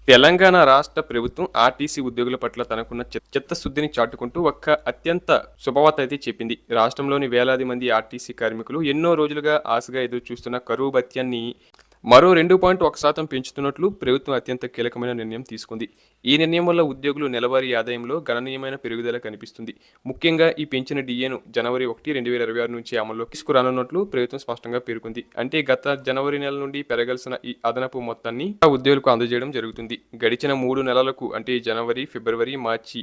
తెలంగాణ రాష్ట్ర ప్రభుత్వం ఆర్టీసీ ఉద్యోగుల పట్ల తనకున్న చిత్తశుద్ధిని చాటుకుంటూ ఒక్క అత్యంత శుభవార్త అయితే చెప్పింది. రాష్ట్రంలోని వేలాది మంది ఆర్టీసీ కార్మికులు ఎన్నో రోజులుగా ఆశగా ఎదురు చూస్తున్న కరువు భత్యాన్ని మరో 2.1% పెంచుతున్నట్లు ప్రభుత్వం అత్యంత కీలకమైన నిర్ణయం తీసుకుంది. ఈ నిర్ణయం వల్ల ఉద్యోగులు నెలవారీ ఆదాయంలో గణనీయమైన పెరుగుదల కనిపిస్తుంది. ముఖ్యంగా ఈ పెంచిన డిఏను జనవరి 1, 2026 నుంచి అమల్లోకి తీసుకురానున్నట్లు ప్రభుత్వం స్పష్టంగా పేర్కొంది. అంటే గత జనవరి నెల నుండి పెరగాల్సిన ఈ అదనపు మొత్తాన్ని ఉద్యోగులకు అందజేయడం జరుగుతుంది. గడిచిన 3 నెలలకు అంటే జనవరి, ఫిబ్రవరి, మార్చి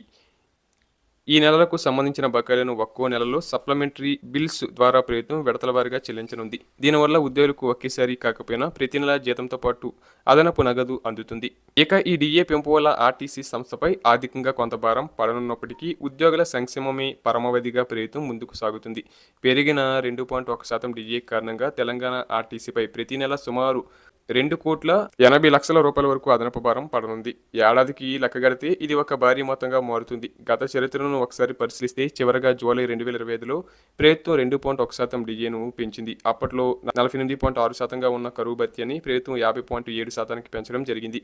ఈ నెలలకు సంబంధించిన బకాయిలను ఒక్కో నెలలో సప్లిమెంటరీ బిల్స్ ద్వారా ప్రభుత్వం విడతల వారీగా చెల్లించనుంది. దీనివల్ల ఉద్యోగులకు ఒకేసారి కాకపోయినా ప్రతి నెల జీతంతో పాటు అదనపు నగదు అందుతుంది. ఇక ఈ డిఏ పెంపు వల్ల ఆర్టీసీ సంస్థపై ఆర్థికంగా కొంత భారం పడనున్నప్పటికీ ఉద్యోగుల సంక్షేమమే పరమావధిగా ప్రభుత్వం ముందుకు సాగుతుంది. పెరిగిన 2.1% డిఏ కారణంగా తెలంగాణ ఆర్టీసీపై ప్రతి నెల సుమారు 2,80,00,000 రూపాయల వరకు అదనపు భారం పడనుంది. ఏడాదికి లెక్కగడితే ఇది ఒక భారీ మొత్తంగా మారుతుంది. గత చరిత్రను ఒకసారి పరిశీలిస్తే చివరగా జూలై 2025లో ప్రభుత్వం 2.1% డిఏను పెంచింది. అప్పట్లో 48.6%గా ఉన్న కరువు భత్యాన్ని ప్రభుత్వం 50.7%కి పెంచడం జరిగింది.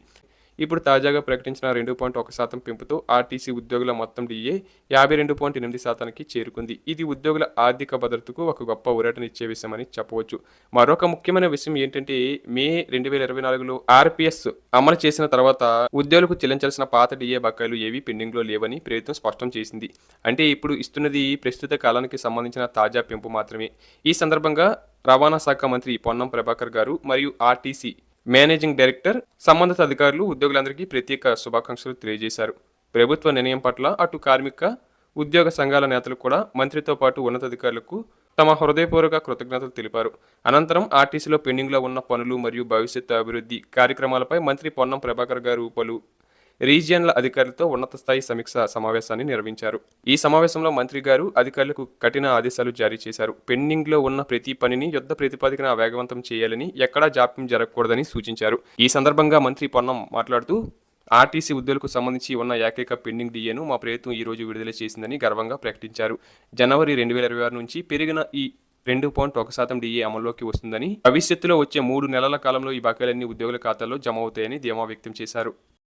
ఇప్పుడు తాజాగా ప్రకటించిన 2.1% పెంపుతో ఆర్టీసీ ఉద్యోగుల మొత్తం డిఏ 52.8%కి చేరుకుంది. ఇది ఉద్యోగుల ఆర్థిక భద్రతకు ఒక గొప్ప ఊరటనిచ్చే విషయమని చెప్పవచ్చు. మరొక ముఖ్యమైన విషయం ఏంటంటే మే 2024లో ఆర్పీఎస్ అమలు చేసిన తర్వాత ఉద్యోగులకు చెల్లించాల్సిన పాత డిఏ బకాయిలు ఏవీ పెండింగ్లో లేవని ప్రభుత్వం స్పష్టం చేసింది. అంటే ఇప్పుడు ఇస్తున్నది ప్రస్తుత కాలానికి సంబంధించిన తాజా పెంపు మాత్రమే. ఈ సందర్భంగా రవాణా శాఖ మంత్రి పొన్నం ప్రభాకర్ గారు మరియు ఆర్టీసీ మేనేజింగ్ డైరెక్టర్ సంబంధిత అధికారులు ఉద్యోగులందరికీ ప్రత్యేక శుభాకాంక్షలు తెలియజేశారు. ప్రభుత్వ నిర్ణయం పట్ల అటు కార్మిక, ఉద్యోగ సంఘాల నేతలు కూడా మంత్రితో పాటు ఉన్నతాధికారులకు తమ హృదయపూర్వక కృతజ్ఞతలు తెలిపారు. అనంతరం ఆర్టీసీలో పెండింగ్లో ఉన్న పనులు మరియు భవిష్యత్తు అభివృద్ధి కార్యక్రమాలపై మంత్రి పొన్నం ప్రభాకర్ గారు పలు రీజియన్ల అధికారులతో ఉన్నత స్థాయి సమీక్ష సమావేశాన్ని నిర్వహించారు. ఈ సమావేశంలో మంత్రి గారు అధికారులకు కఠిన ఆదేశాలు జారీ చేశారు. పెండింగ్లో ఉన్న ప్రతి పనిని యుద్ధ ప్రాతిపదికన వేగవంతం చేయాలని, ఎక్కడా జాప్యం జరగకూడదని సూచించారు. ఈ సందర్భంగా మంత్రి పొన్నం మాట్లాడుతూ ఆర్టీసీ ఉద్యోగులకు సంబంధించి ఉన్న ఏకైక పెండింగ్ డిఏను మా ప్రభుత్వం ఈ రోజు విడుదల చేసిందని గర్వంగా ప్రకటించారు. జనవరి 2026 నుంచి పెరిగిన ఈ 2.1% డిఏ అమల్లోకి వస్తుందని, భవిష్యత్తులో వచ్చే 3 నెలల కాలంలో ఈ బకాయిలన్నీ ఉద్యోగుల ఖాతాల్లో జమ అవుతాయని ధీమా వ్యక్తం చేశారు.